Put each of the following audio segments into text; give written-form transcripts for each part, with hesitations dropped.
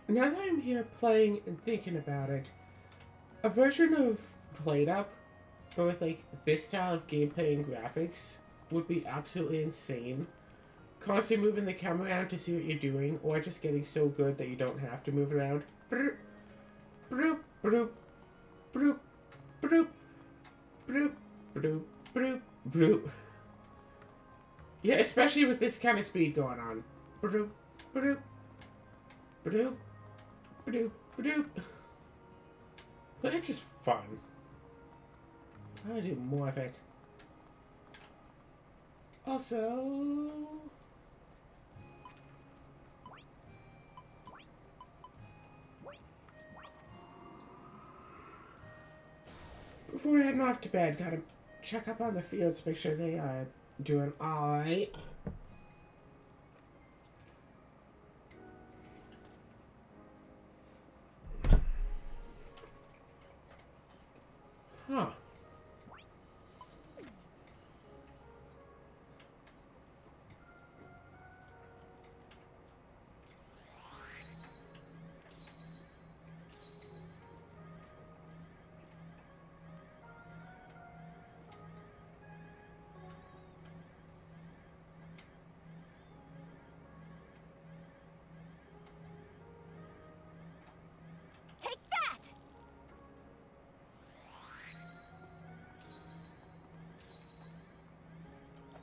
Now that I'm here playing and thinking about it, a version of Played Up, but with like this style of gameplay and graphics, would be absolutely insane. Constantly moving the camera around to see what you're doing, or just getting so good that you don't have to move around. Broop, broop, broop, broop, broop, broop, broop, broop, broop. Yeah, especially with this kind of speed going on. Broop, broop, broop, broop, broop. But it's just fun. I want to do more of it. Also... before heading off to bed, gotta check up on the fields, make sure they are doing alright. Huh. Take that!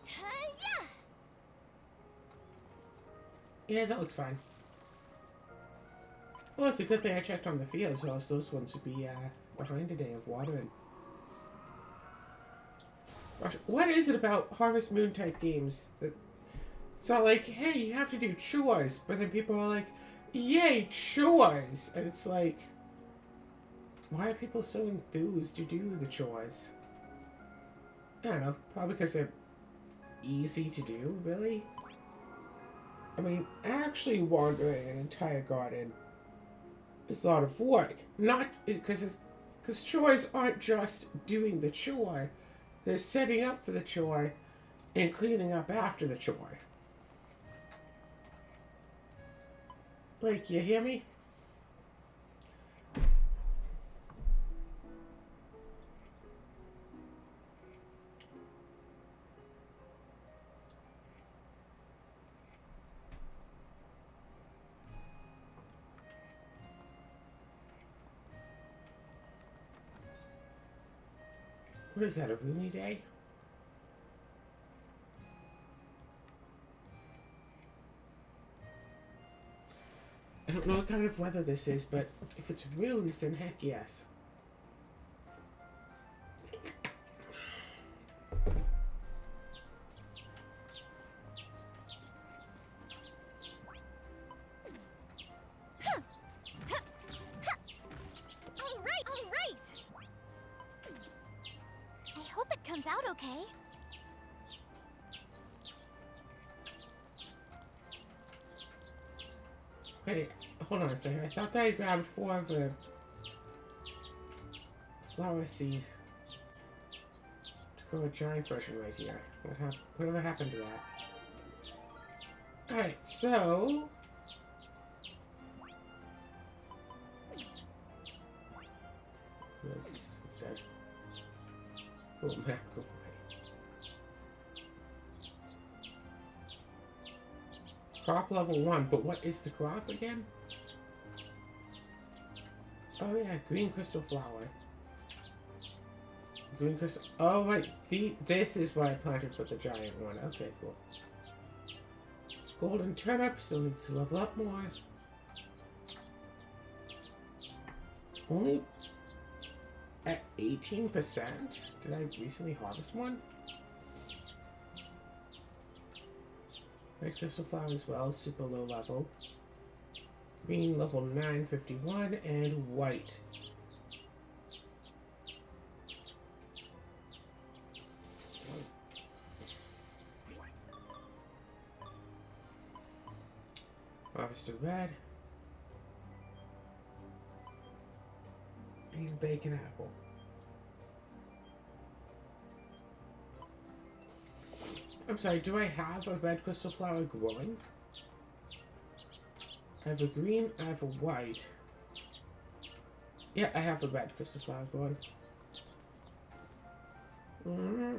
Hi-ya! Yeah, that looks fine. Well, it's a good thing I checked on the fields, or else those ones would be behind a day of watering. Gosh, what is it about Harvest Moon type games that it's all like, hey, you have to do chores, but then people are like, yay, chores, and it's like, why are people so enthused to do the chores? I don't know, probably because they're easy to do, really. I mean, actually watering an entire garden is a lot of work. Not because chores aren't just doing the chore; they're setting up for the chore and cleaning up after the chore. Like, you hear me? What is that, a Rune day? I don't know what kind of weather this is, but if it's runes, then heck yes. All right! I hope it comes out okay. Wait, hold on a second. I thought that I grabbed 4 of the flower seed to go a giant version right here. Whatever happened to that? Alright, so... what is this instead? Oh, map, go away. Crop level 1, but what is the crop again? Oh yeah, green crystal flower. Green crystal. Oh wait, this is what I planted for the giant one. Okay, cool. Golden turnip still needs to level up more. Only at 18%. Did I recently harvest one? Red crystal flower as well, super low level. Green level 951 and white. Harvested red. And bacon apple. I'm sorry, do I have a red crystal flower growing? I have a green, I have a white. Yeah, I have a red crystal flower going. Mm.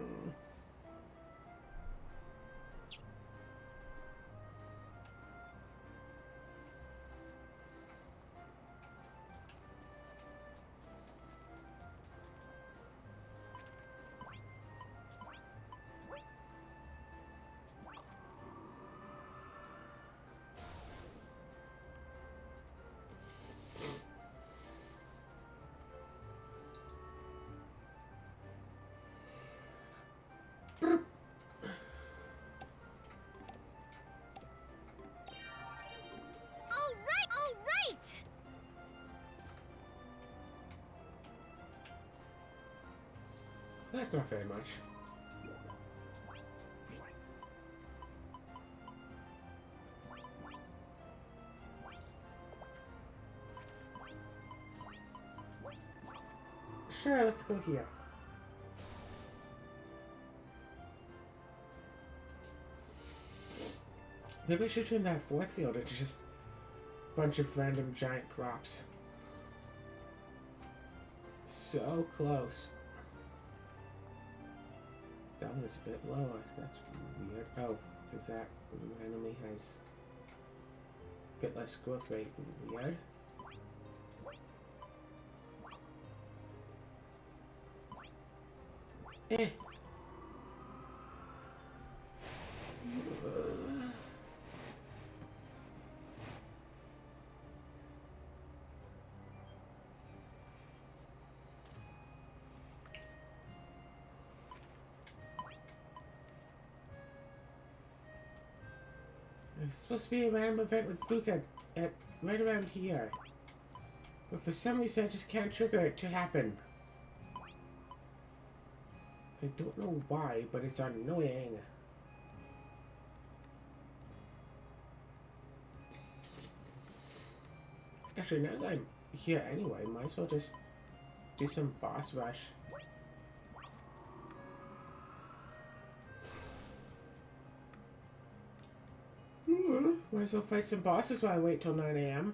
All right. That's not very much. Sure, let's go here. Maybe I should turn that fourth field into just a bunch of random giant crops. So close. That one is a bit lower. That's weird. Oh, because that randomly has a bit less growth rate. Weird. Eh. It's supposed to be a random event with Fuka at right around here. But for some reason I just can't trigger it to happen. I don't know why, but it's annoying. Actually, now that I'm here anyway, might as well just do some boss rush. Might as well fight some bosses while I wait till 9 AM.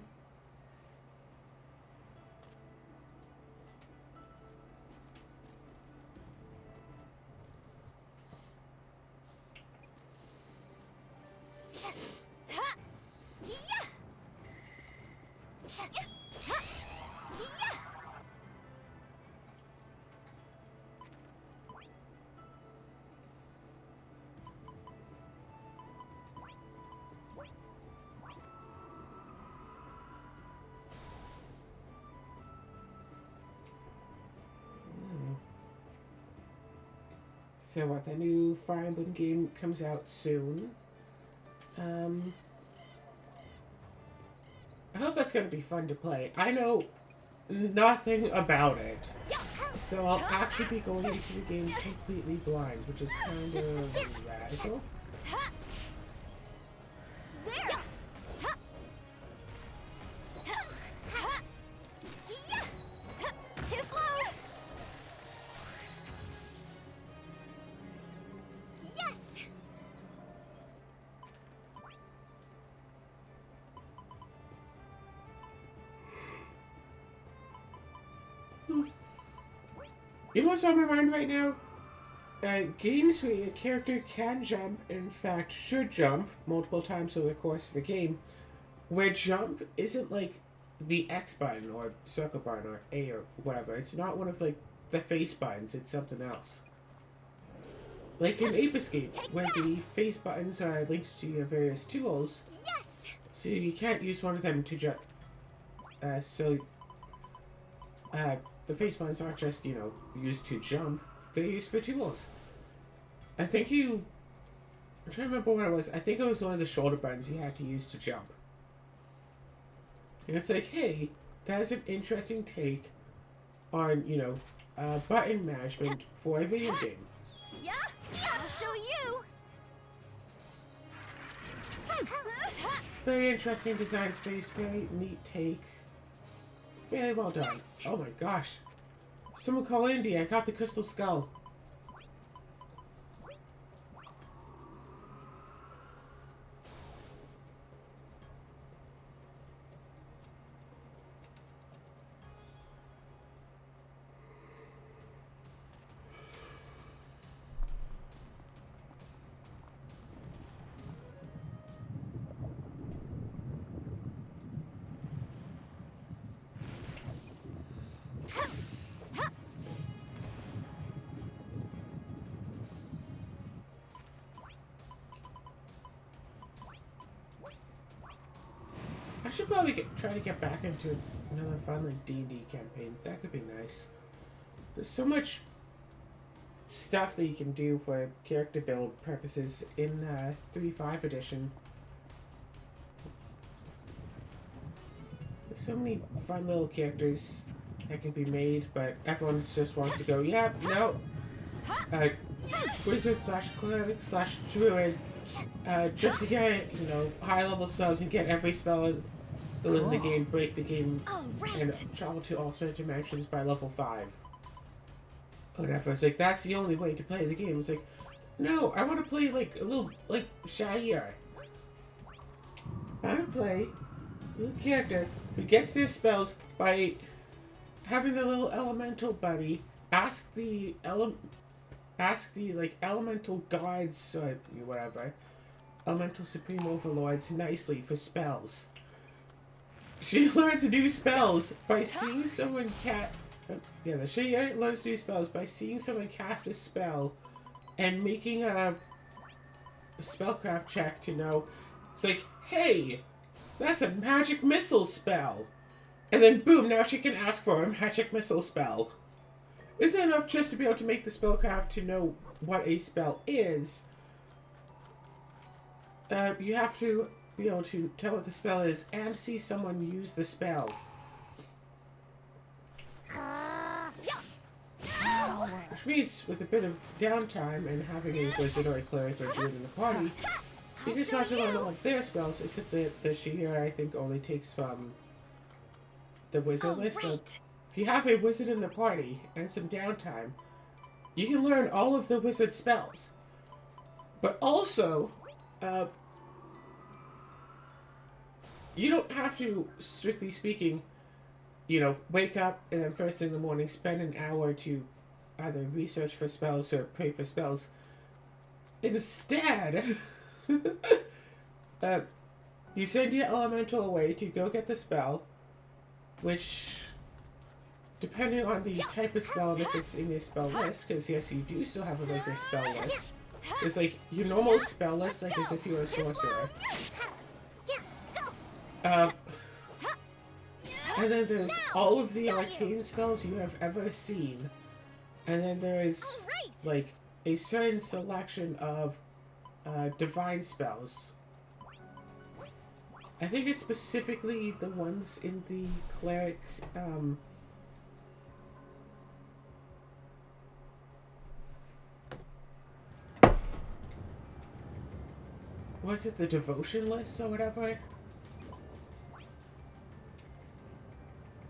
So what, the new Fire Emblem game comes out soon. I hope that's going to be fun to play. I know nothing about it. So I'll actually be going into the game completely blind, which is kind of radical. Too slow. Yes. You know what's on my mind right now? Games where your character can jump, in fact should jump multiple times over the course of a game, where jump isn't like the X button or circle button or A or whatever. It's not one of like the face buttons, it's something else. Like in Ape Escape, where the face buttons are linked to your various tools, Yes. so you can't use one of them to jump. The face buttons aren't just, you know, used to jump, they're used for tools. I'm trying to remember what it was. I think it was one of the shoulder buttons you had to use to jump. And it's like, hey, that's an interesting take on, you know, button management for a video game. Yeah. I'll show you. Very interesting design space, very neat take. Very well done. Oh my gosh. Someone call Indy, I got the crystal skull. I should probably try to get back into another fun like D&D campaign. That could be nice. There's so much stuff that you can do for character build purposes in 3.5 edition. There's so many fun little characters that can be made, but everyone just wants to go, yeah, no. Wizard slash cleric slash druid, just to get, you know, high level spells and get every spell in the game, break the game, and travel to alternate dimensions by level 5. Whatever. It's like, that's the only way to play the game. It's like, no, I want to play like a little, like, shyer. I want to play a little character who gets their spells by having the little elemental buddy ask the like elemental gods or whatever, elemental supreme overlords nicely for spells. She learns to do spells by seeing someone she learns to do spells by seeing someone cast a spell and making a spellcraft check to know. It's like, hey, that's a magic missile spell. And then boom, now she can ask for a magic missile spell. Isn't enough just to be able to make the spellcraft to know what a spell is. You have to be able to tell what the spell is and see someone use the spell. Which means with a bit of downtime and having a wizard or a cleric or druid in the party, you can start to learn all of their spells, except that the Shahir, I think, only takes from the wizard list. So if you have a wizard in the party and some downtime, you can learn all of the wizard spells. But also, you don't have to, strictly speaking, you know, wake up and then first thing in the morning spend an hour to either research for spells or pray for spells. Instead, you send your elemental away to go get the spell, which, depending on the type of spell and if it's in your spell list, because yes, you do still have a regular spell list. It's like your normal spell list, like as if you were a sorcerer. And then there's all of the arcane spells you have ever seen. And then there's, like, a certain selection of divine spells. I think it's specifically the ones in the cleric, was it the devotion list or whatever?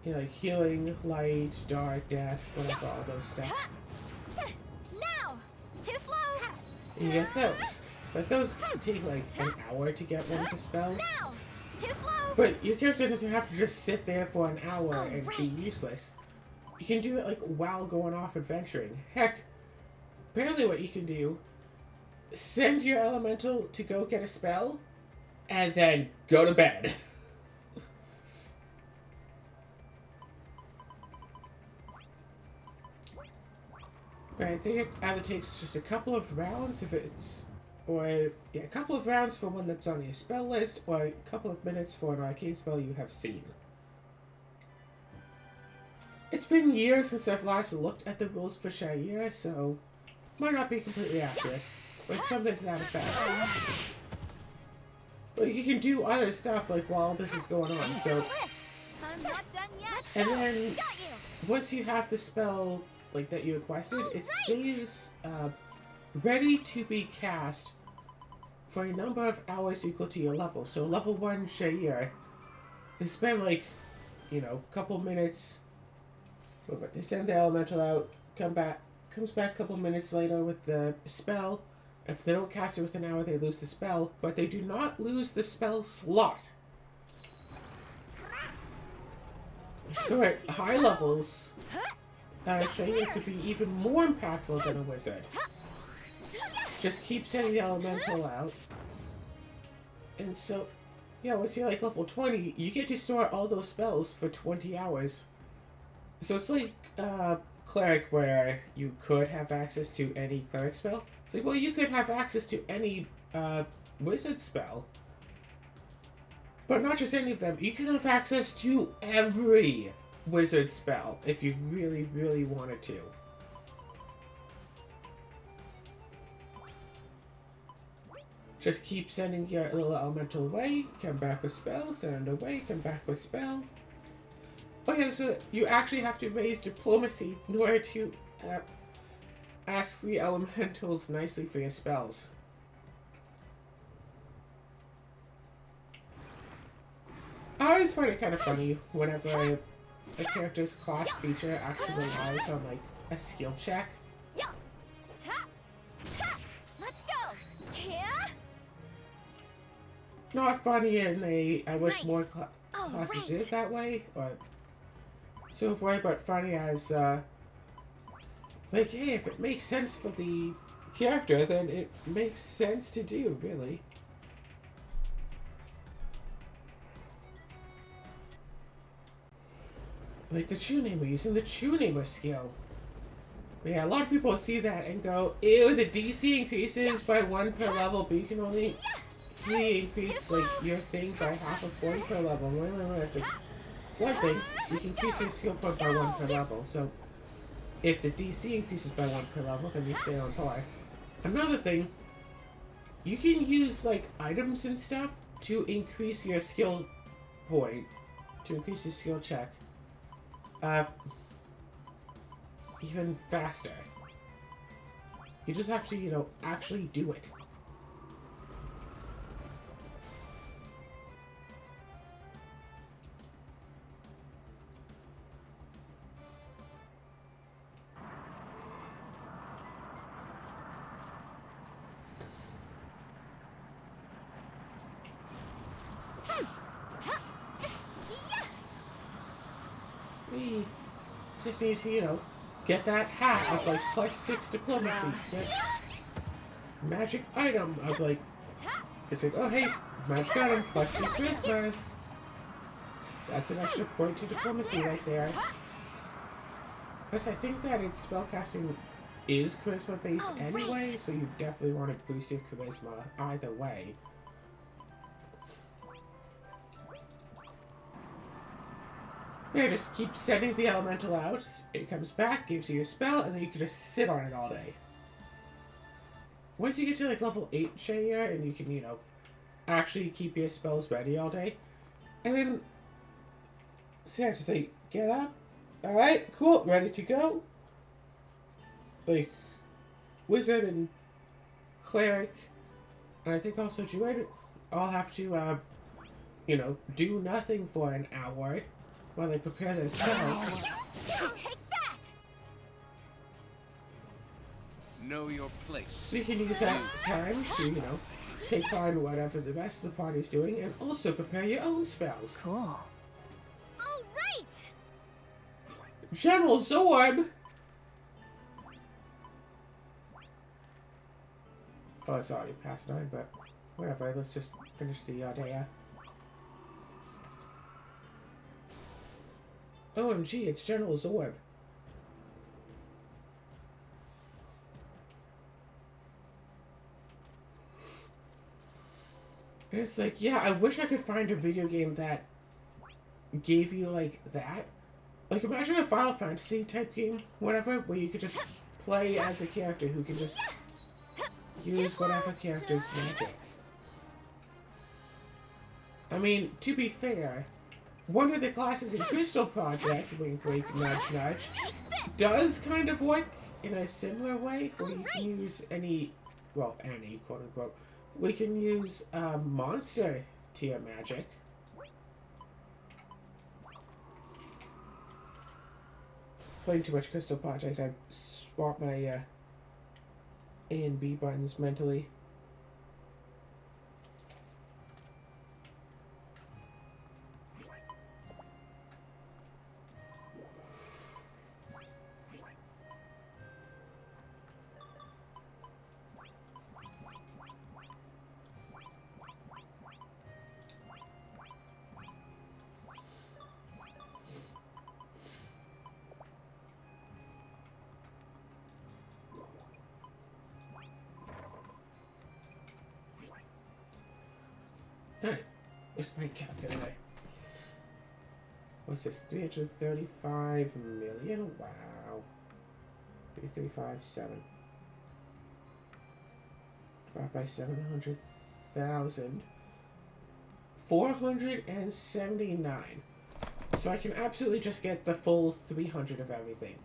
You know, like healing, light, dark, death, whatever, all those stuff. Now, too slow. You get those. But those take like an hour to get one of the spells. Now, too slow. But your character doesn't have to just sit there for an hour and be useless. You can do it like while going off adventuring. Heck, apparently what you can do, send your elemental to go get a spell, and then go to bed. But I think it either takes just a couple of rounds if it's, or a couple of rounds for one that's on your spell list, or a couple of minutes for an arcane spell you have seen. It's been years since I've last looked at the rules for Shahir, so might not be completely accurate, but something to that effect. But you can do other stuff like while this is going on, so. I'm not done yet. And then once you have the spell like that you requested, it stays ready to be cast for a number of hours equal to your level. So level 1 Shahir, they spend like, you know, a couple minutes. They send the elemental out, comes back a couple minutes later with the spell. If they don't cast it within an hour, they lose the spell, but they do not lose the spell slot. So at high levels, Shahir could be even more impactful than a wizard. Just keep sending the elemental out. And so, yeah, once you're like level 20, you get to store all those spells for 20 hours. So it's like cleric, where you could have access to any cleric spell. It's like, well, you could have access to any wizard spell. But not just any of them. You can have access to every wizard spell if you really, really wanted to. Just keep sending your little elemental away, come back with spell, send it away, come back with spell. Oh yeah, so you actually have to raise diplomacy in order to ask the elementals nicely for your spells. I always find it kind of funny whenever a character's class feature actually relies on like a skill check. Yeah. Ta. Ha. Let's go. Yeah. Not funny in a I wish Nice. more classes right. did it that way, or so forth, but funny as like, hey, if it makes sense for the character, then it makes sense to do, really. Like the Chunamer, using the Chunamer skill. Yeah, a lot of people see that and go, ew, the DC increases by 1 per level, but you can only increase like your thing by half a point per level. Wait, it's like one thing, you can increase your skill point by 1 per level, so if the DC increases by 1 per level, then you stay on par. Another thing, you can use like items and stuff to increase your skill point, to increase your skill check. Even faster. You just have to, you know, actually do it. We just need to, you know, get that hat of like +6 diplomacy. Get magic item of like, it's like, oh hey, magic item +2 charisma. That's an extra point to diplomacy right there. Plus, I think that its spellcasting is charisma based anyway, so you definitely want to boost your charisma either way. Yeah, just keep sending the elemental out. It comes back, gives you a spell, and then you can just sit on it all day. Once you get to like level 8 Shaya, and you can, you know, actually keep your spells ready all day. And then, so yeah, just like, get up. Alright, cool, ready to go. Like, wizard and cleric, and I think also druid, all have to, you know, do nothing for an hour while they prepare their spells. Take that. Know your place. So you can use that time to, you know, take on whatever the rest of the party's doing and also prepare your own spells. Cool. All right. General Zorb! Oh, it's already past 9, but whatever, let's just finish the day. OMG, it's General Zorb. And it's like, yeah, I wish I could find a video game that gave you, like, that. Like, imagine a Final Fantasy type game, whatever, where you could just play as a character who can just use whatever character's magic. I mean, to be fair, one of the classes in Crystal Project, wink wink nudge nudge, does kind of work in a similar way, where you can use any, well, any, quote unquote, we can use monster tier magic. Playing too much Crystal Project, I swapped my A and B buttons mentally. What's my calculator? What's this? 335 million? Wow. 3357. Divided by 700,000. 479. So I can absolutely just get the full 300 of everything.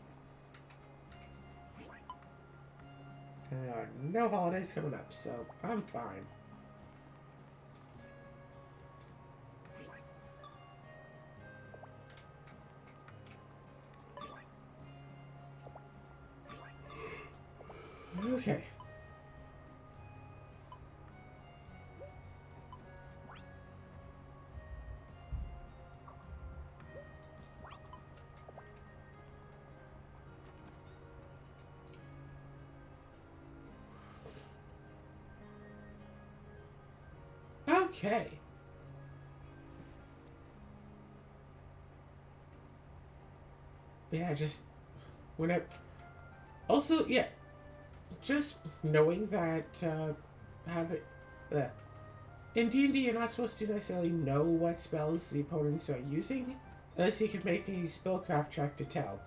And there are no holidays coming up, so I'm fine. Okay. Okay. Yeah, just when I also just knowing that have it in D&D you're not supposed to necessarily know what spells the opponents are using unless you can make a spellcraft check to tell.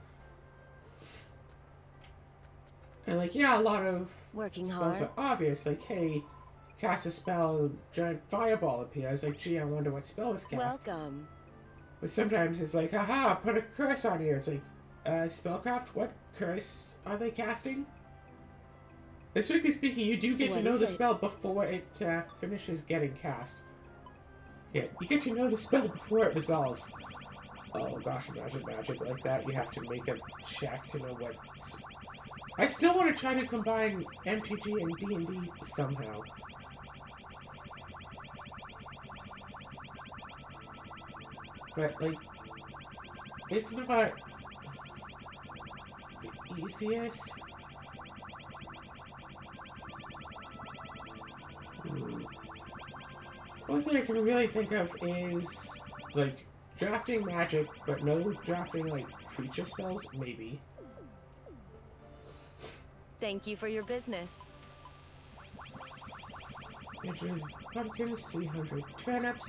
And like a lot of Working spells hard. are obvious, like hey, cast a spell, a giant fireball appears, like gee, I wonder what spell was cast. Welcome. But sometimes it's like, haha, put a curse on here. It's like, spellcraft, what curse are they casting? And strictly speaking, you do get to know the spell before it finishes getting cast. Yeah, you get to know the spell before it resolves. Oh gosh, imagine magic like that. You have to make a check to know what... I still want to try to combine MTG and D&D somehow. But, like, it's not the easiest. One thing I can really think of is, like, drafting magic, but no drafting, like, creature spells, maybe. Thank you for your business. 300 pumpkins, 300 turnips.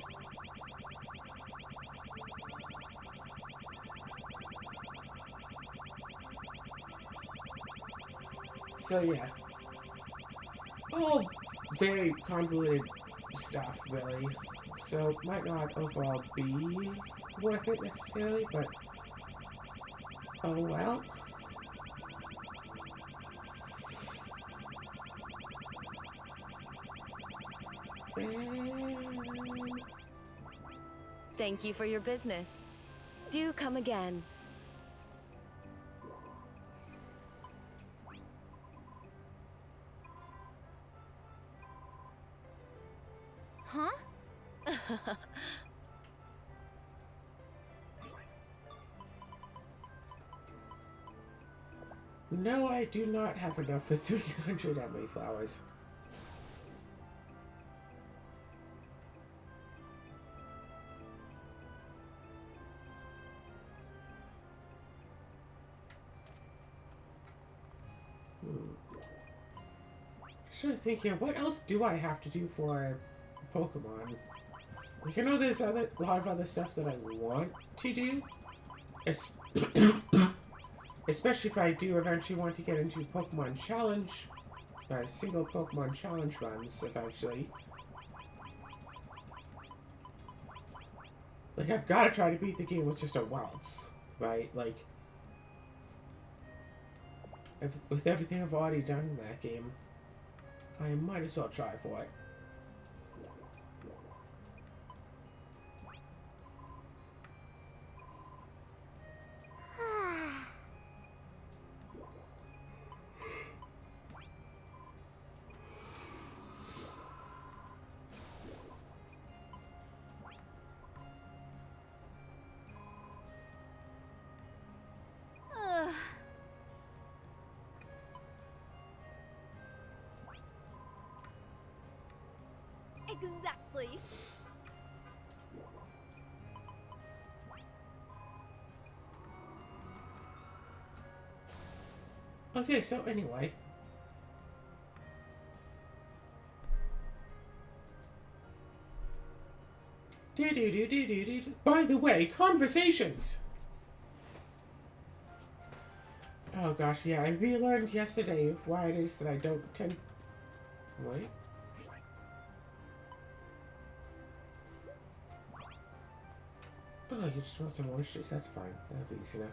So yeah, all very convoluted stuff, really. So might not overall be worth it necessarily, but oh well. And... Thank you for your business. Do come again. Huh? No, I do not have enough for 300 Emily flowers. Trying to think here, what else do I have to do for Pokemon? Like, I know there's a lot of other stuff that I want to do. Especially if I do eventually want to get into Pokemon Challenge, single Pokemon Challenge runs, eventually. Like, I've got to try to beat the game with just a waltz, right? Like, with everything I've already done in that game, I might as well try for it. Exactly. Okay, so anyway. By the way, conversations! Oh gosh, yeah, I relearned yesterday why it is that I don't tend... Wait. Oh, you just want some orange juice? That's fine. That'll be easy enough.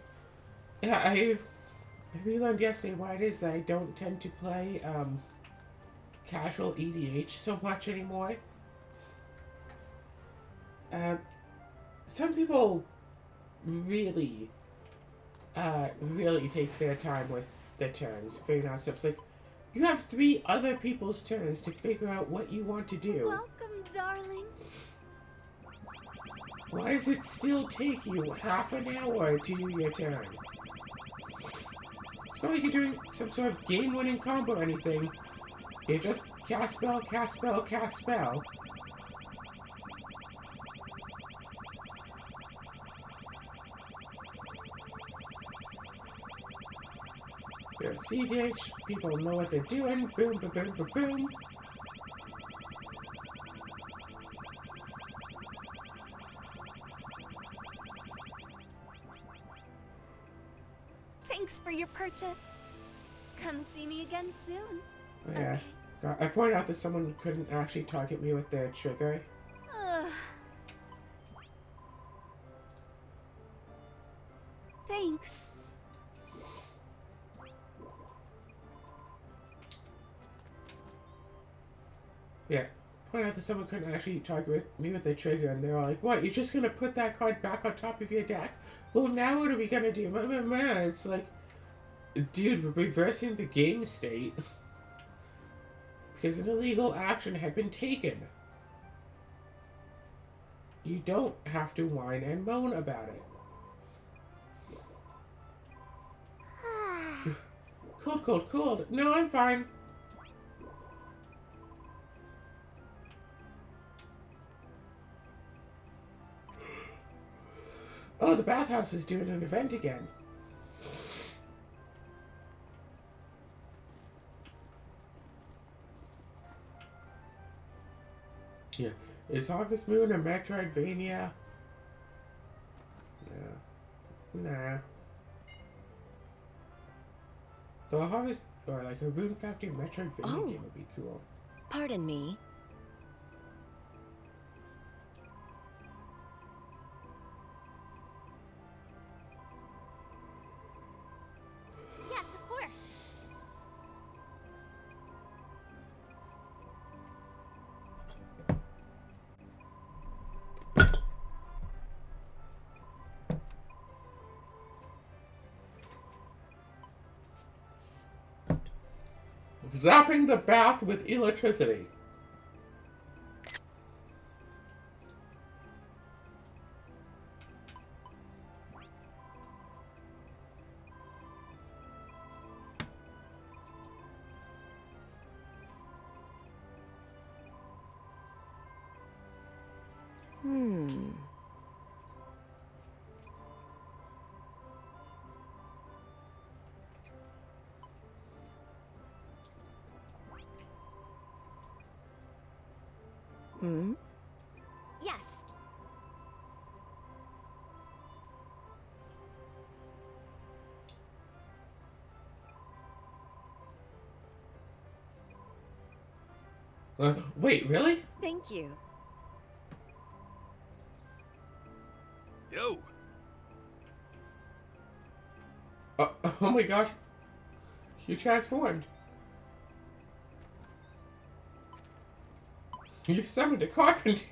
Yeah, I relearned yesterday why it is that I don't tend to play, casual EDH so much anymore. Some people really take their time with their turns, figuring out stuff. It's like, you have 3 other people's turns to figure out what you want to do. Welcome, darling. Why does it still take you half an hour to do your turn? It's not like you're doing some sort of game-winning combo or anything. You just cast spell, cast spell, cast spell. You're a CDH, people know what they're doing. Boom, boom, boom, boom, boom. Thanks for your purchase. Come see me again soon. Yeah. I pointed out that someone couldn't actually target me with their trigger. Thanks. Yeah. Pointed out that someone couldn't actually target me with their trigger, and they're all like, what, you're just gonna put that card back on top of your deck? Well, now what are we gonna do? Man, it's like, dude, we're reversing the game state. Because an illegal action had been taken. You don't have to whine and moan about it. Cold, cold, cold. No, I'm fine. Oh, the bathhouse is doing an event again. Yeah. Is Harvest Moon a Metroidvania? Yeah. Nah. Though a Harvest, or like a Rune Factory Metroidvania game would be cool. Pardon me. Yes, of course. Zapping the bath with electricity. Yes. Wait, really? Thank you. Yo! Oh my gosh. You transformed. You've summoned a carpenter.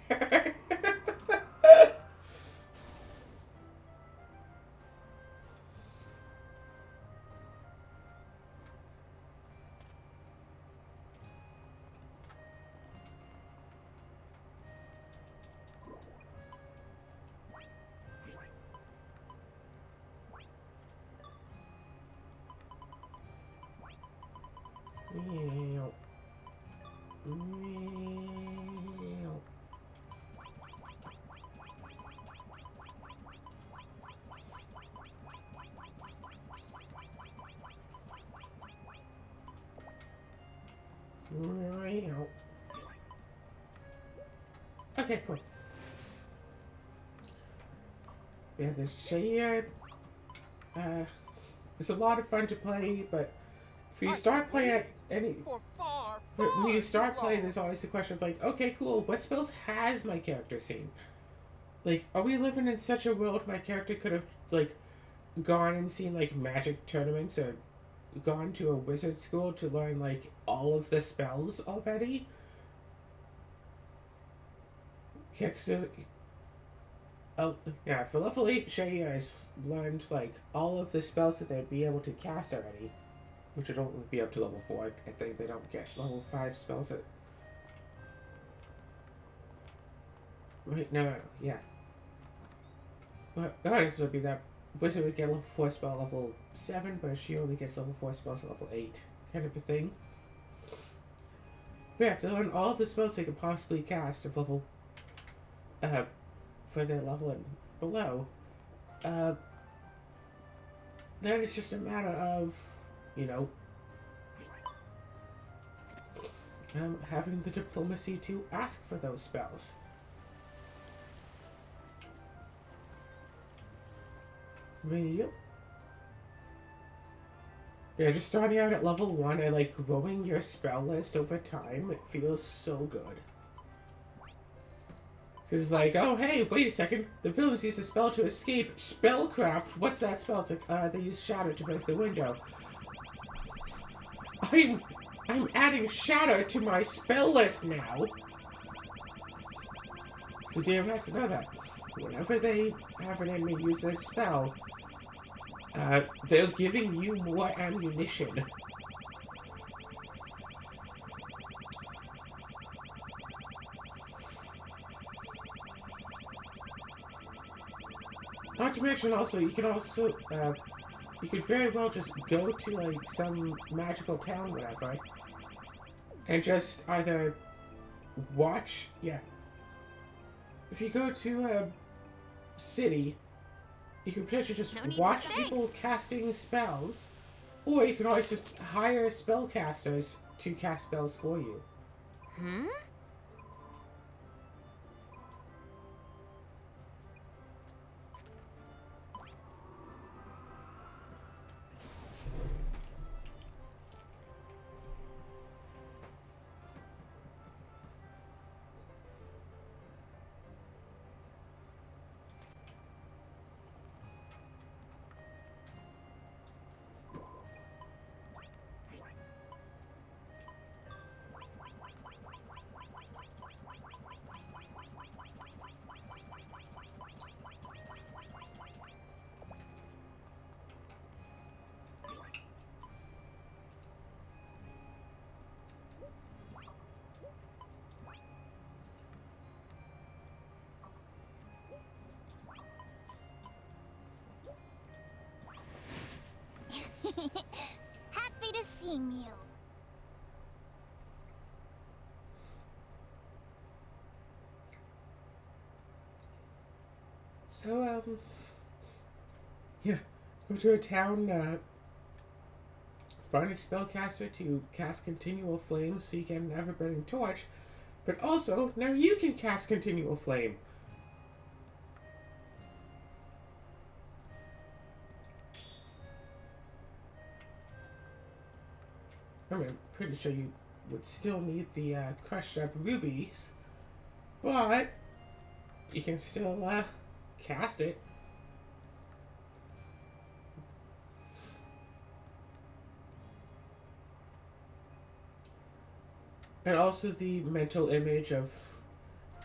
Okay, cool. yeah, the Shea, it's a lot of fun to play, but if you start playing at any, but when you start playing, there's always the question of like, okay, cool, what spells has my character seen? Like, are we living in such a world my character could have like gone and seen like magic tournaments or gone to a wizard school to learn like all of the spells already? Yeah, so, yeah, for level 8, Shea has learned like all of the spells that they'd be able to cast already. Which would only be up to level 4. I think they don't get level 5 spells at... Wait, no, yeah. Well, this would be that wizard would get level 4 spell at level 7, but she only gets level 4 spells at level 8. Kind of a thing. We have to learn all of the spells they could possibly cast of level... for their level and below. Then it's just a matter of... you know, having the diplomacy to ask for those spells. Yep. Yeah, just starting out at level 1 and like growing your spell list over time, it feels so good. Because it's like, oh hey, wait a second, the villains use the spell to escape. Spellcraft? What's that spell? It's like, they use shadow to break the window. I'm adding shadow to my spell list now. So DM has to know that. Whenever they have an enemy use that spell, they're giving you more ammunition. Not to mention also, you could very well just go to like some magical town, whatever, and just either watch, yeah. If you go to a city, you can potentially just watch people casting spells, or you can always just hire spellcasters to cast spells for you. Hmm? Happy to see you. So, yeah, go to a town, find a spellcaster to cast Continual Flame so you get an ever-burning torch, but also, now you can cast Continual Flame. I mean, I'm pretty sure you would still need the, crushed up rubies, but you can still, cast it. And also the mental image of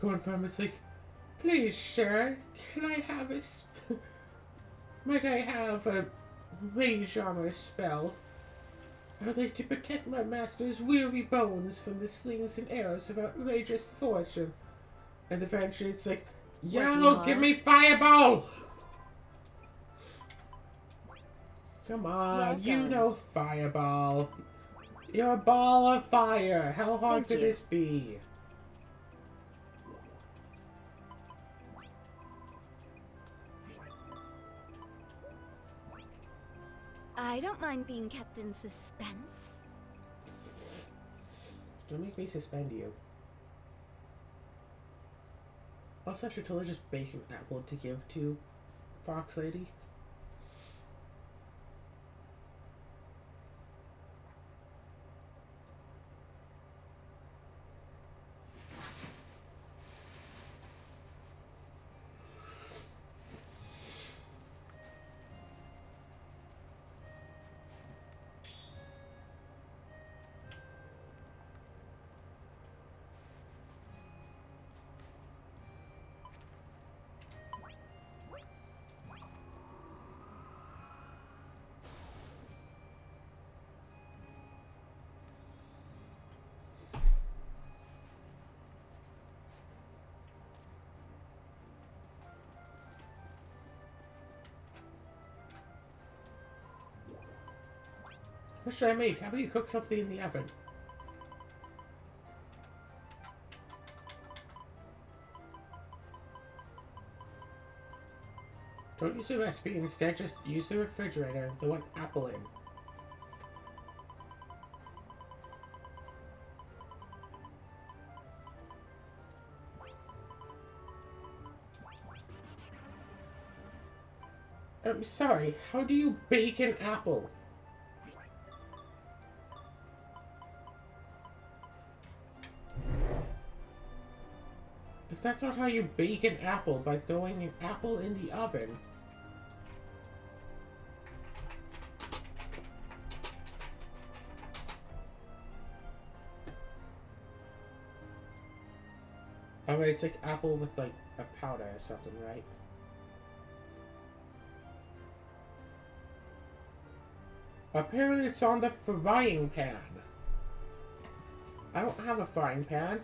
going from, it's like, please, sir, can I have might I have a mage armor spell? I would like to protect my master's weary bones from the slings and arrows of outrageous fortune. And eventually it's like, yo, give me fireball! Come on, you know fireball. You're a ball of fire. How hard could this be? I don't mind being kept in suspense. Don't make me suspend you. Also, I should totally just bake an apple to give to Fox Lady. What should I make? How about you cook something in the oven? Don't use the recipe, instead just use the refrigerator and throw an apple in. I'm sorry, how do you bake an apple? If that's not how you bake an apple, by throwing an apple in the oven. Oh, wait, it's like apple with like a powder or something, right? Apparently it's on the frying pan. I don't have a frying pan.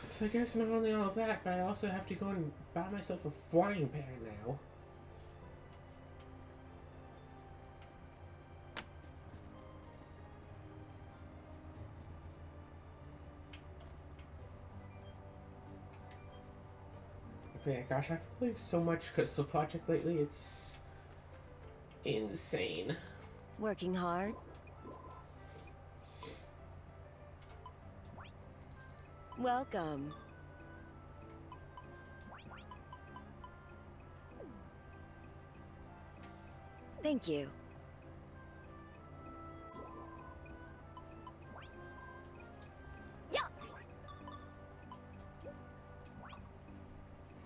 So I guess not only all of that, but I also have to go and buy myself a frying pan now. Yeah, gosh, I've been playing so much Crystal Project lately, it's insane. Working hard? Welcome. Thank you.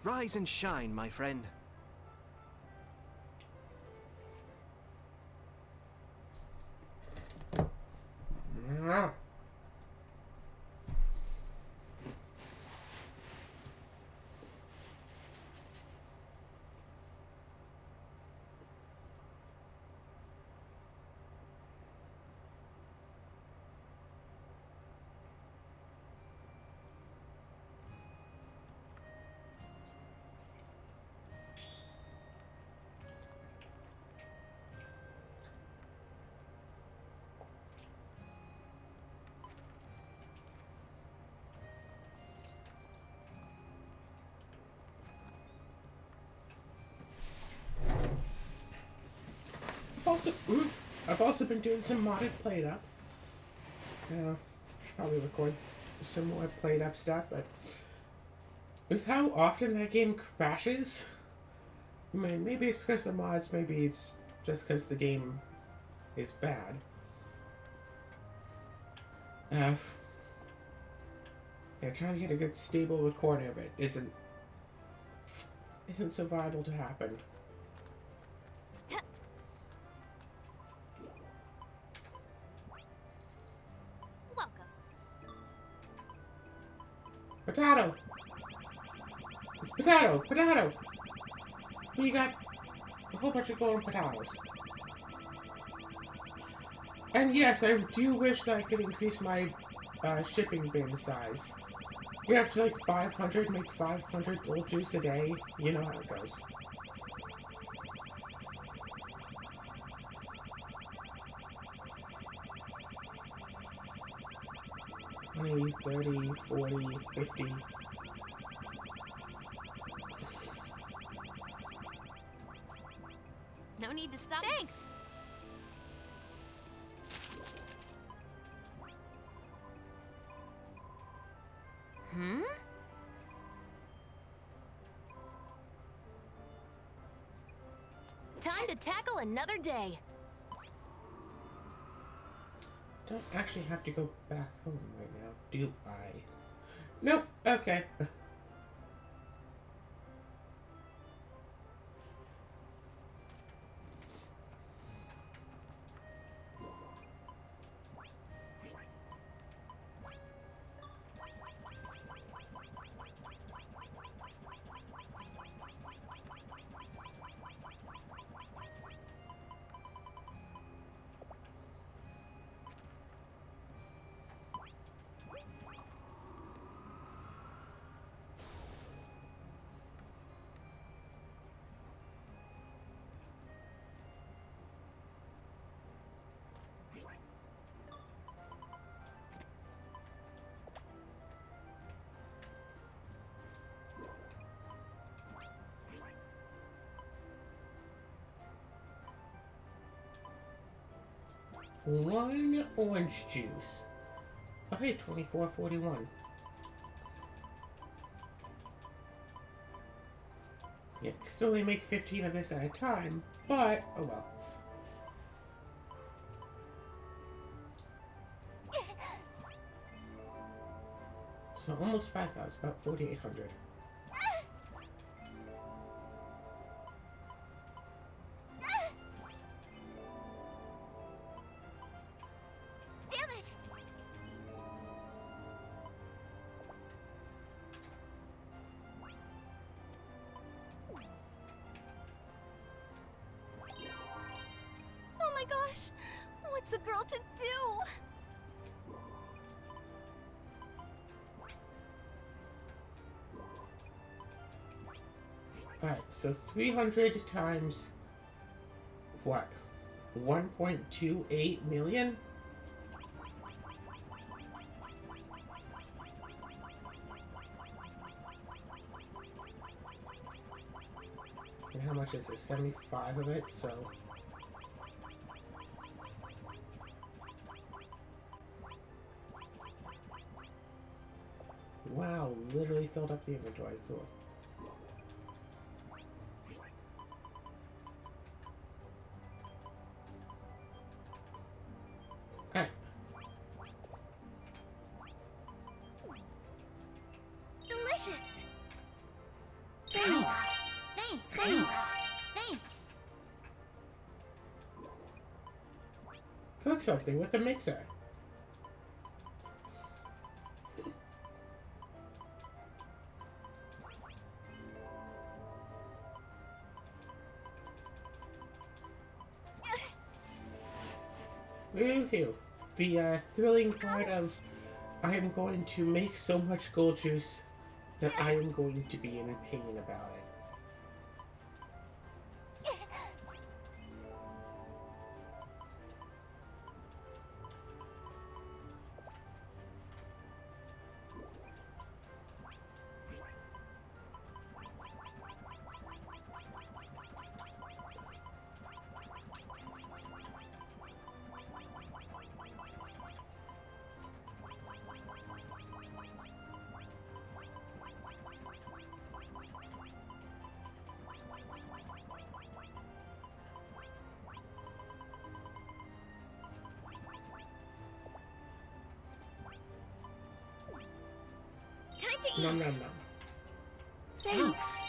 Rise and shine, my friend. Ah. I've also been doing some modded played up. Should probably record some more played up stuff, but with how often that game crashes, I mean, maybe it's because of the mods, maybe it's just because the game is bad. Yeah, trying to get a good stable recording of it isn't so viable to happen. Potato! It's potato! Potato! We got a whole bunch of golden potatoes. And yes, I do wish that I could increase my shipping bin size. Get up to like 500, make 500 gold juice a day. You know how it goes. $20, $30, $40, $50. No need to stop. Thanks! Hmm? Time to tackle another day. Don't actually have to go back home right now, do I? Nope. Okay. 1 orange juice. Oh hey, 24.41. Yeah, you can still only make 15 of this at a time, but oh well. So almost 5,000, about 4,800. Damn it! Oh my gosh! What's a girl to do? Alright, so 300 times what? 1.28 million? And how much is this? 75 of it, so... Wow, literally filled up the inventory. Cool. Alright. Delicious! Thanks! Thanks! Cook something with a mixer. Woohoo! The thrilling part of I am going to make so much gold juice that I am going to be in pain about it. Time to eat! Nom nom nom. Thanks!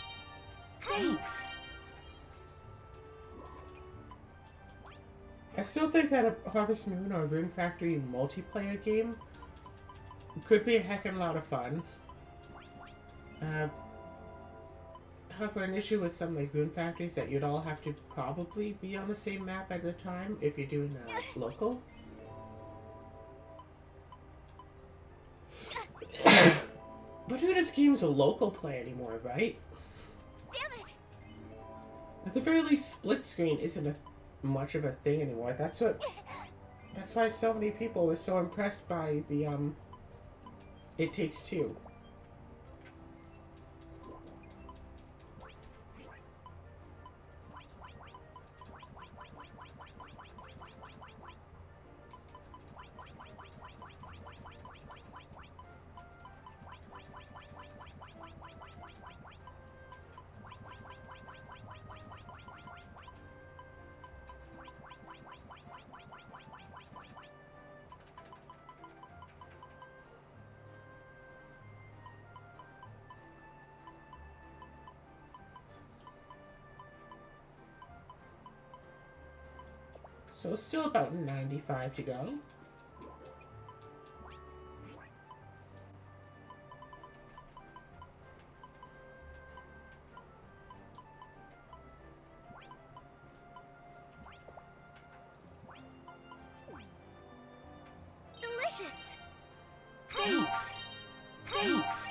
I still think that a Harvest Moon or Rune Factory multiplayer game could be a heckin' lot of fun. However, an issue with some like Rune Factories that you'd all have to probably be on the same map at the time if you're doing local. But who does games local play anymore, right? Damn it! At the very least, split screen isn't much of a thing anymore. That's why so many people were so impressed by the It Takes Two. So still about 95 to go. Delicious. Thanks. Thanks.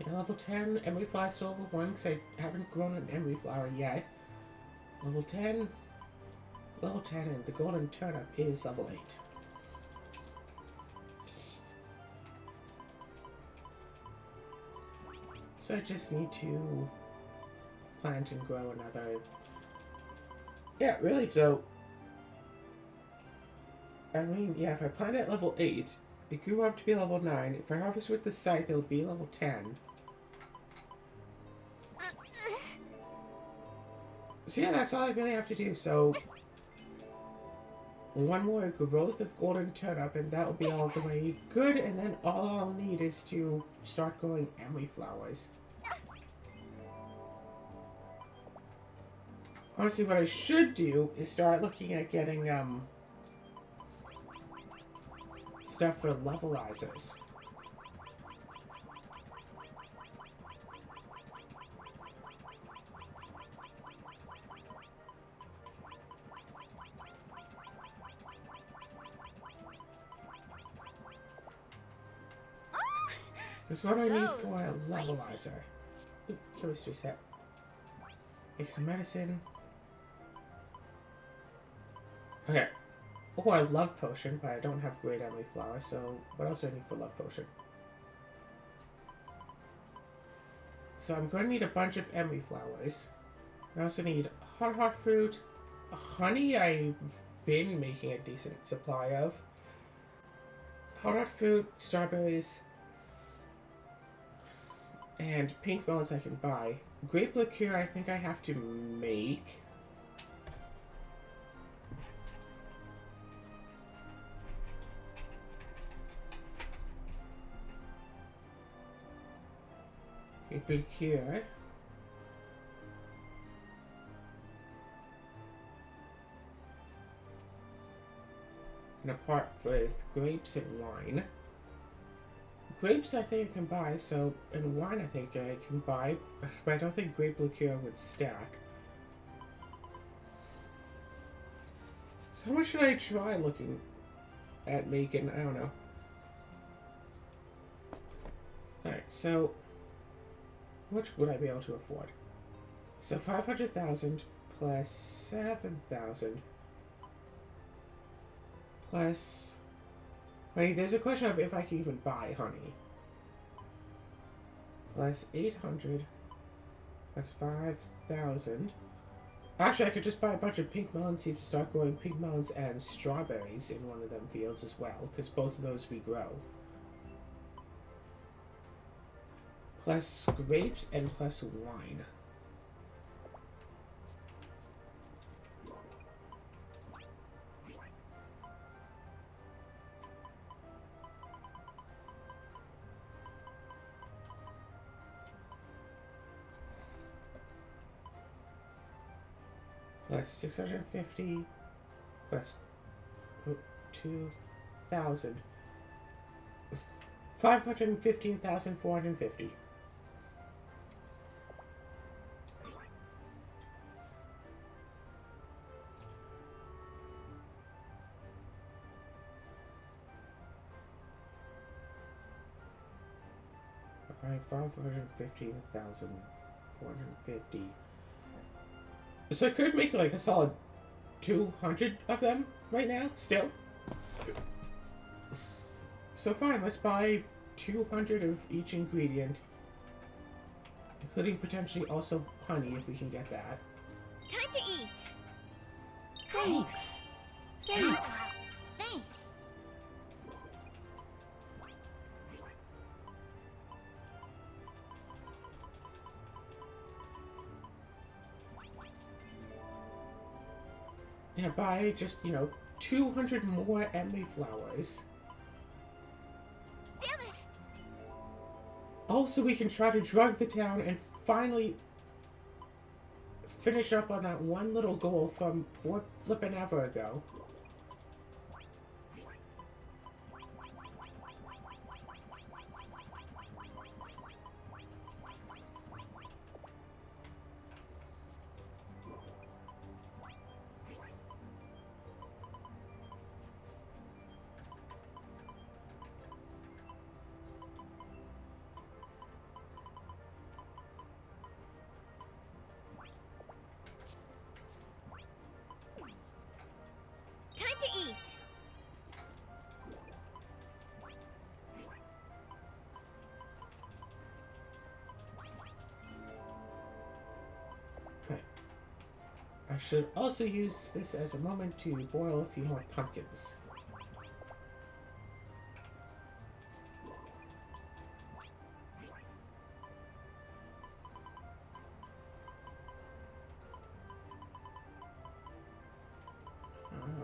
Yeah, level 10, Emery Flower still level 1 because I haven't grown an Emery Flower yet. Level 10, and the Golden Turnip is level 8. So I just need to plant and grow another. Yeah, really, so. I mean, yeah, if I plant at level 8, it grew up to be level 9. If I harvest with the scythe, it'll be level 10. So yeah, that's all I really have to do. So one more growth of golden turnip, and that will be all the way good. And then all I'll need is to start growing emery flowers. Honestly, what I should do is start looking at getting stuff for levelizers. Because what do I need for a levelizer? Ooh, chemistry set. Make some medicine. Okay. Oh, I love potion, but I don't have great emery flower, so what else do I need for love potion? So I'm going to need a bunch of emery flowers. I also need hot fruit, honey I've been making a decent supply of, hot fruit, strawberries, and pink melons I can buy. Grape liqueur I think I have to make. Grape liqueur. And apart with grapes and wine. Grapes I think I can buy, so, and wine I think I can buy, but I don't think grape liqueur would stack. So how much should I try looking at making? I don't know. Alright, so, how much would I be able to afford? So 500,000 plus 7,000 plus... I mean, there's a question of if I can even buy honey. Plus 800 plus 5,000. Actually, I could just buy a bunch of pink melon seeds to start growing pink melons and strawberries in one of them fields as well, because both of those we grow. Plus grapes and plus wine. Plus 650 plus 2,000. 515,450. Alright, 515,450. So I could make like a solid 200 of them right now, still. So fine, let's buy 200 of each ingredient, including potentially also honey if we can get that. Time to eat. Thanks. Thanks. Thanks. Yeah, buy just, 200 more emery flowers. Damn it. Also, we can try to drug the town and finally finish up on that one little goal from flipping ever ago. Time to eat. Right. I should also use this as a moment to boil a few more pumpkins.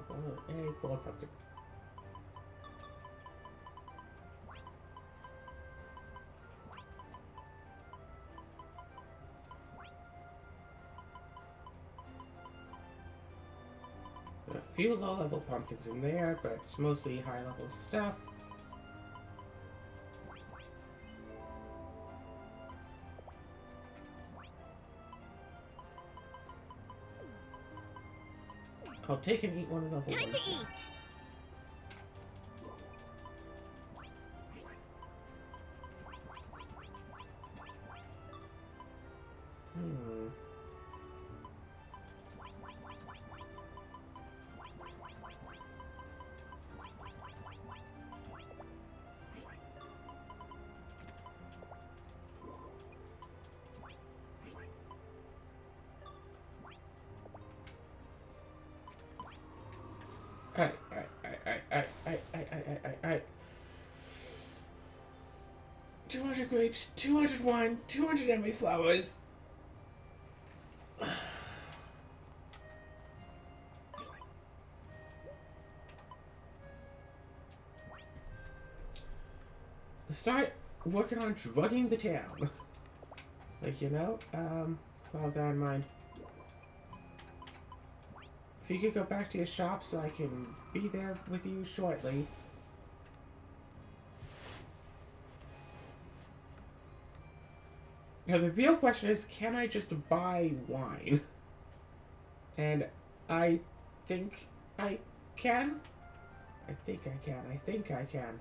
Boil an egg, boil a pumpkin. There are a few low-level pumpkins in there, but it's mostly high-level stuff. I'll take and eat one of the level Time ones to now. eat. Hmm. Alright. 200 grapes, 200 wine, 200 emery flowers. Let's start working on drugging the town. Like, you know, so I'll have that in mind. If you could go back to your shop so I can be there with you shortly. Now, the real question is, can I just buy wine? And I think I can. I think I can.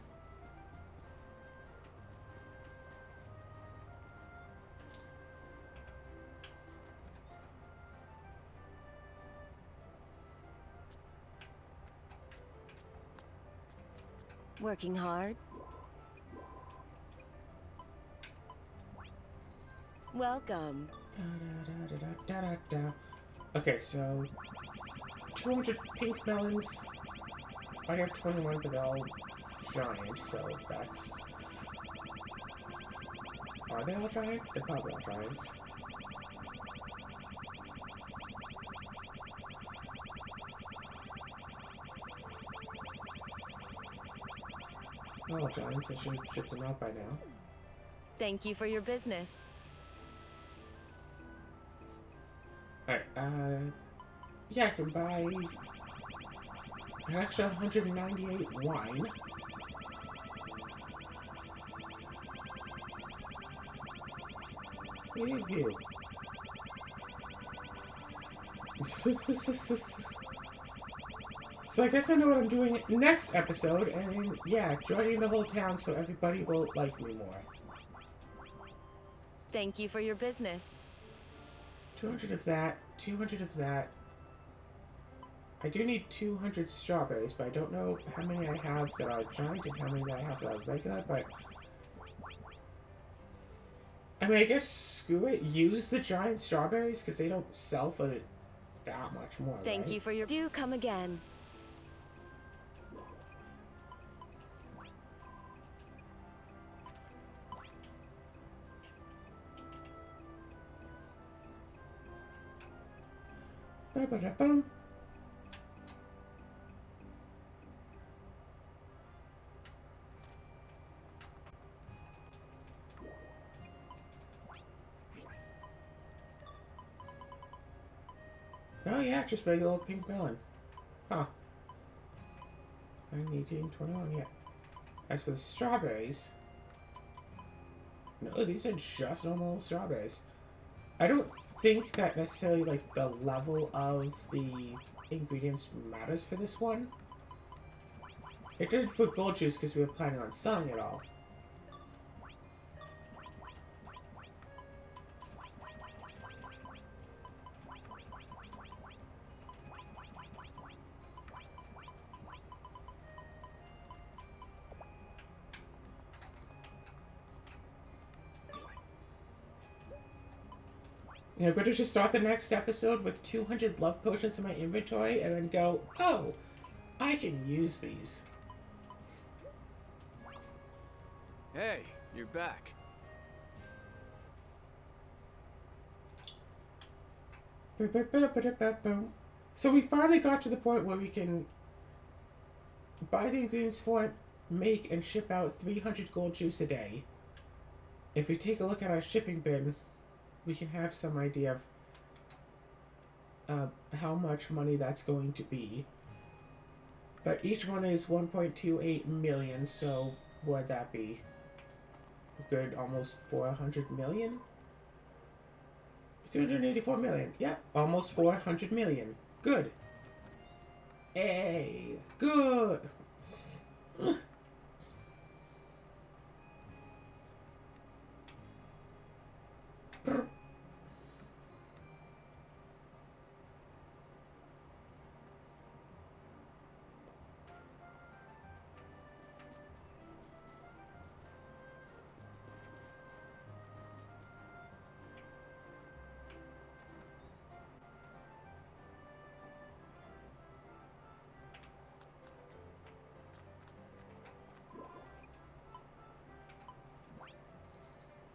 Working hard? Welcome. Okay, so 200 pink melons. I have 21, but they're all giant, so that's... Are they all giant? They're probably all giants. Oh, giants, I should have shipped them out by now. Thank you for your business. Alright, yeah, I can buy an extra 198 wine. Woohoo. So I guess I know what I'm doing next episode, and yeah, joining the whole town so everybody will like me more. Thank you for your business. 200 of that, 200 of that. I do need 200 strawberries, but I don't know how many I have that are giant and how many that I have that are regular, but... I mean, I guess screw it, use the giant strawberries, because they don't sell for that much more, Thank right? you for your... Do come again. Ba-ba-da-bum. Oh yeah, just regular old pink melon. Huh. 1821, yeah. As for the strawberries... No, these are just normal strawberries. I don't think that necessarily, like, the level of the ingredients matters for this one. It did for gold juice because we were planning on selling it all. You know, I'm going to just start the next episode with 200 love potions in my inventory and then go, oh, I can use these. Hey, you're back. So we finally got to the point where we can buy the ingredients for it, make and ship out 300 gold juice a day. If we take a look at our shipping bin, we can have some idea of how much money that's going to be. But each one is 1.28 million, so what would that be? Good, almost 400 million? 384 million. Yeah, almost 400 million. Good. Hey, good.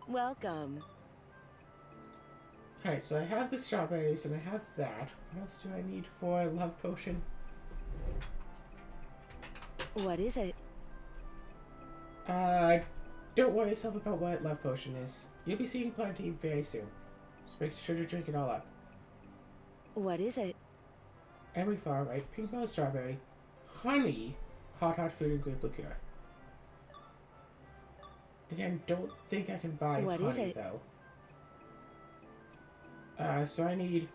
Welcome. Alright, so I have the strawberries and I have that. What else do I need for a love potion? What is it? Don't worry yourself about what love potion is. You'll be seeing plenty very soon. Just make sure to drink it all up. What is it? Emery flower, right? Pink melon strawberry. Honey. Hot food and grape liqueur. Again, don't think I can buy What honey, is it? though. So I need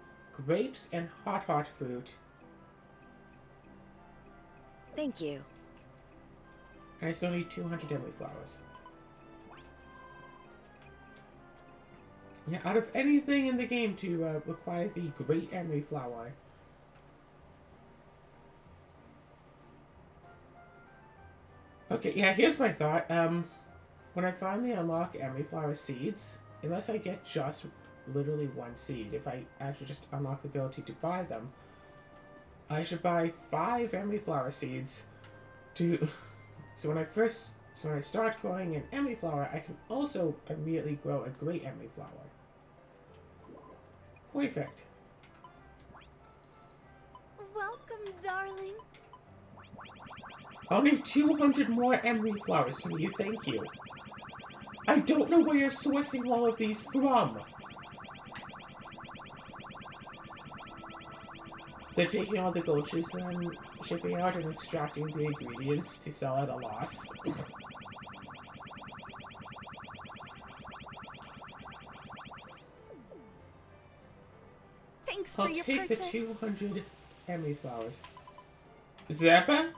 grapes and hot fruit. Thank you. And I still need 200 emery flowers. Yeah, out of anything in the game to require the great emery flower. Okay, yeah, here's my thought. When I finally unlock emery flower seeds, unless I get just literally one seed, if I actually just unlock the ability to buy them, I should buy 5 emery flower seeds to... So when I start growing an emery flower, I can also immediately grow a great emery flower. Perfect. Welcome, darling. I'll need 200 more emery flowers from you, thank you. I don't know where you're sourcing all of these from. They're taking all the gold juice and then shipping out and extracting the ingredients to sell at a loss. Thanks I'll for your take the purchase. 200 emery flowers. Zappa?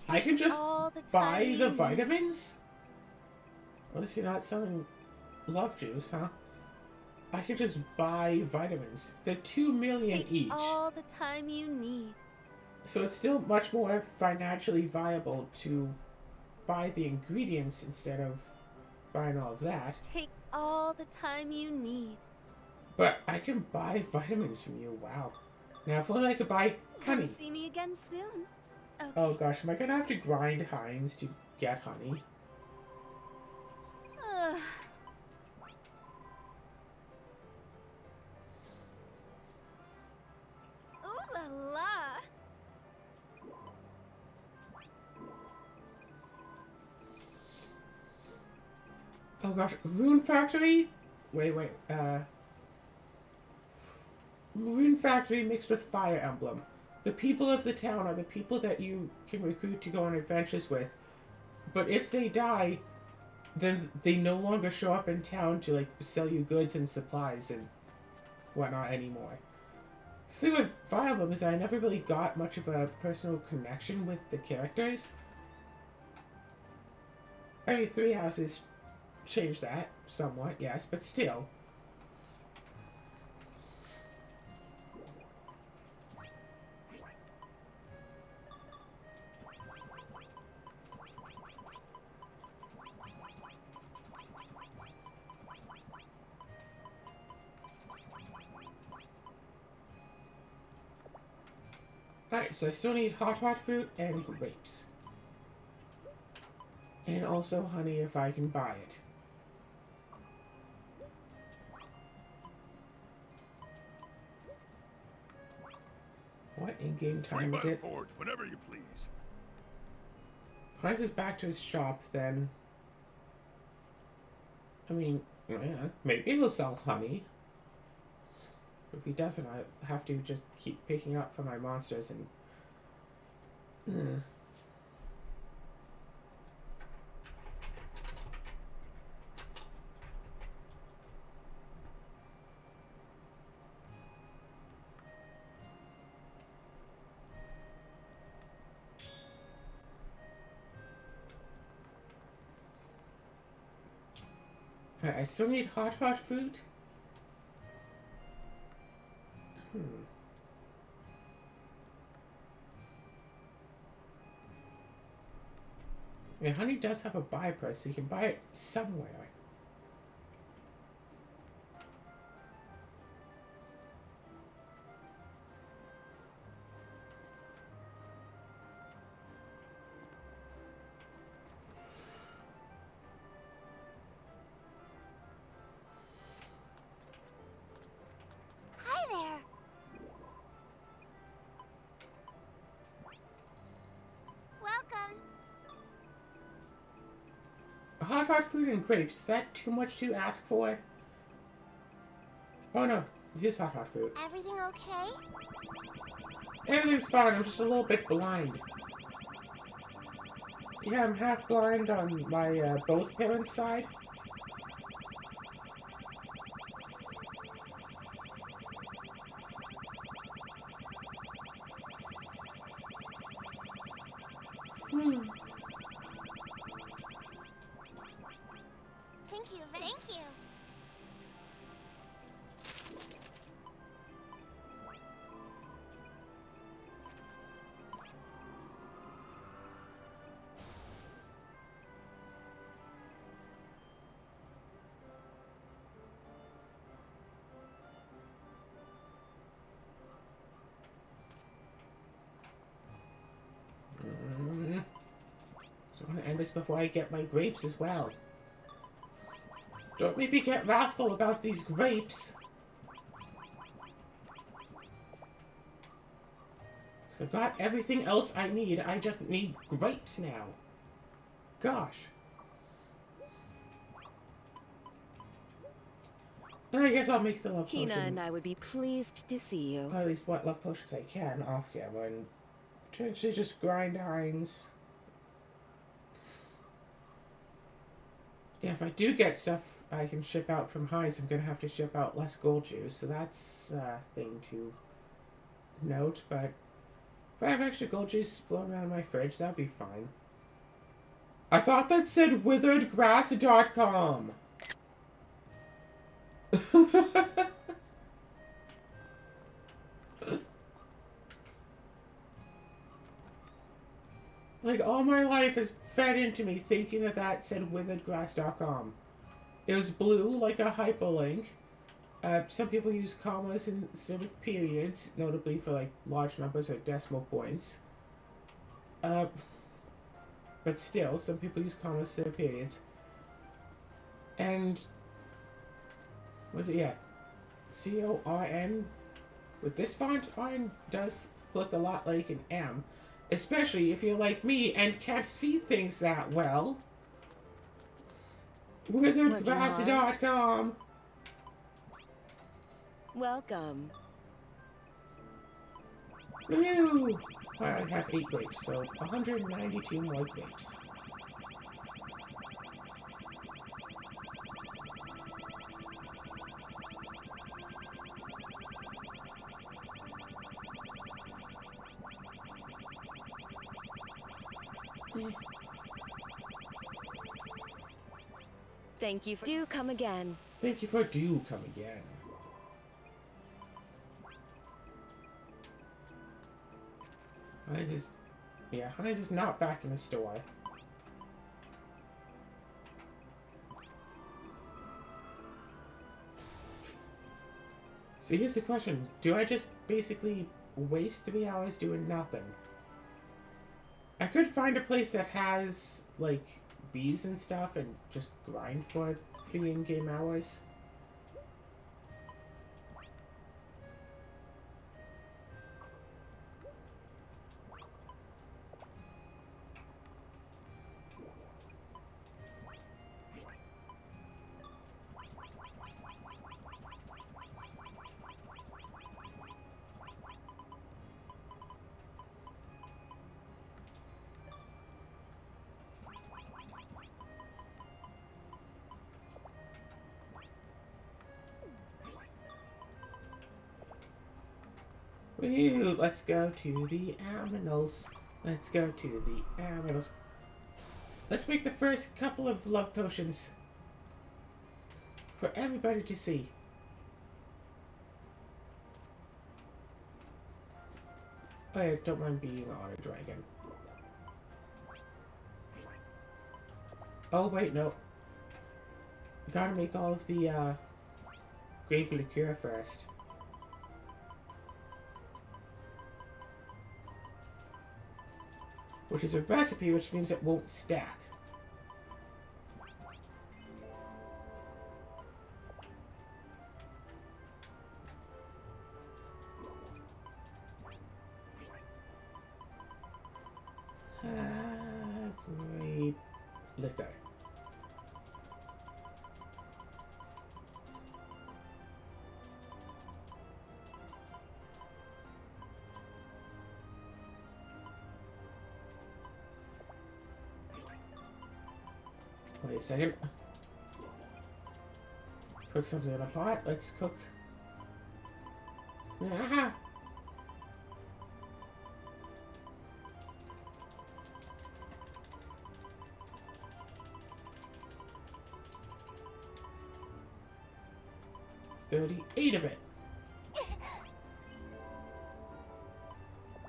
I can just all the buy time the you vitamins? Well, if you're not selling love juice, huh? I can just buy vitamins. They're 2 million Take each. all the time you need. So it's still much more financially viable to buy the ingredients instead of buying all of that. Take all the time you need. But I can buy vitamins from you, wow. Now if only I could buy honey. Come see me again soon. Okay. Oh gosh, am I gonna have to grind Heinz to get honey? Ugh. Ooh la la. Oh gosh, Rune Factory? Rune Factory mixed with Fire Emblem. The people of the town are the people that you can recruit to go on adventures with. But if they die, then they no longer show up in town to like sell you goods and supplies and whatnot anymore. The thing with Fire Emblem is that I never really got much of a personal connection with the characters. I mean, Three Houses changed that somewhat, yes, but still. Alright, so I still need hot fruit and grapes. And also honey if I can buy it. What in-game time is it? Forge, whenever you please. Price is back to his shop, then... I mean, yeah, maybe he'll sell honey. If he doesn't, I have to just keep picking up for my monsters and... I still need hot fruit. Yeah, honey does have a buy price, so you can buy it somewhere. Hi there. Welcome. Hot fruit and grapes, is that too much to ask for? Oh no, here's hot fruit. Everything okay? Everything's fine, I'm just a little bit blind. Yeah, I'm half blind on my both parents' side. Thank you. Thank you. So I'm gonna end this before I get my grapes as well. Don't make me get wrathful about these grapes. So I've got everything else I need. I just need grapes now. Gosh. I guess I'll make the love potion. Hina and I would be pleased to see you. Or at least what love potions I can off camera and potentially just grind Heinz. Yeah, if I do get stuff I can ship out from Heinz, I'm gonna have to ship out less gold juice, so that's a thing to note, but if I have extra gold juice floating around my fridge, that'd be fine. I thought that said witheredgrass.com. Like, all my life is fed into me thinking that that said witheredgrass.com. It was blue, like a hyperlink. Some people use commas instead of periods, notably for, like, large numbers or decimal points. But still, some people use commas instead of periods. And... was it? Yeah. C-O-R-N. With this font, R does look a lot like an M. Especially if you're like me and can't see things that well. Witheredgrass.com. Welcome. Woo! I have 8 grapes, so 192 more grapes. Thank you for. Do come again. Thank you for do come again. Why is this... Yeah, why is this not back in the store? So here's the question. Do I just basically waste 3 hours doing nothing? I could find a place that has, like, bees and stuff and just grind for 3 in-game hours. Woo, let's go to the aminals. Let's go to the aminals. Let's make the first couple of love potions for everybody to see. I don't mind being on a dragon. Oh wait, no. Gotta make all of the grape liqueur first. Which is a recipe, which means it won't stack. Grape liquor. Wait a second. Cook something in a pot. Let's cook. Ah! $38 of it.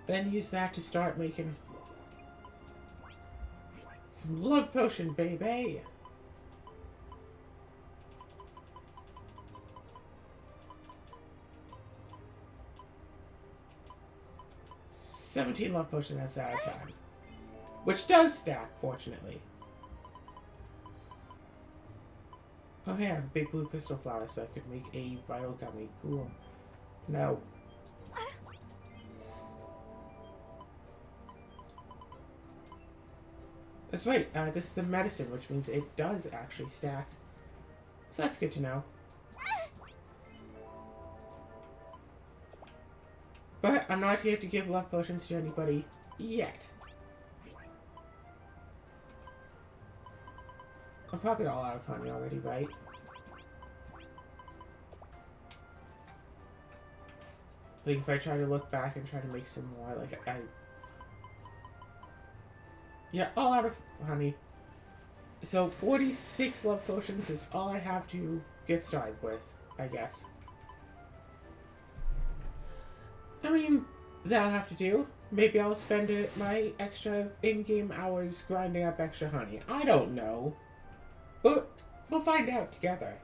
Then use that to start making some love potion, baby. $17 love potions at a time, which does stack, fortunately. Oh, hey, I have a big blue crystal flower, so I could make a vital gummy. Cool. No. That's right, this is a medicine, which means it does actually stack. So that's good to know. But I'm not here to give love potions to anybody yet. I'm probably all out of honey already, right? Like, if I try to look back and try to make some more, like, yeah, all out of honey. So 46 love potions is all I have to get started with, I guess. I mean, that'll have to do. Maybe I'll spend my extra in-game hours grinding up extra honey. I don't know. But we'll find out together.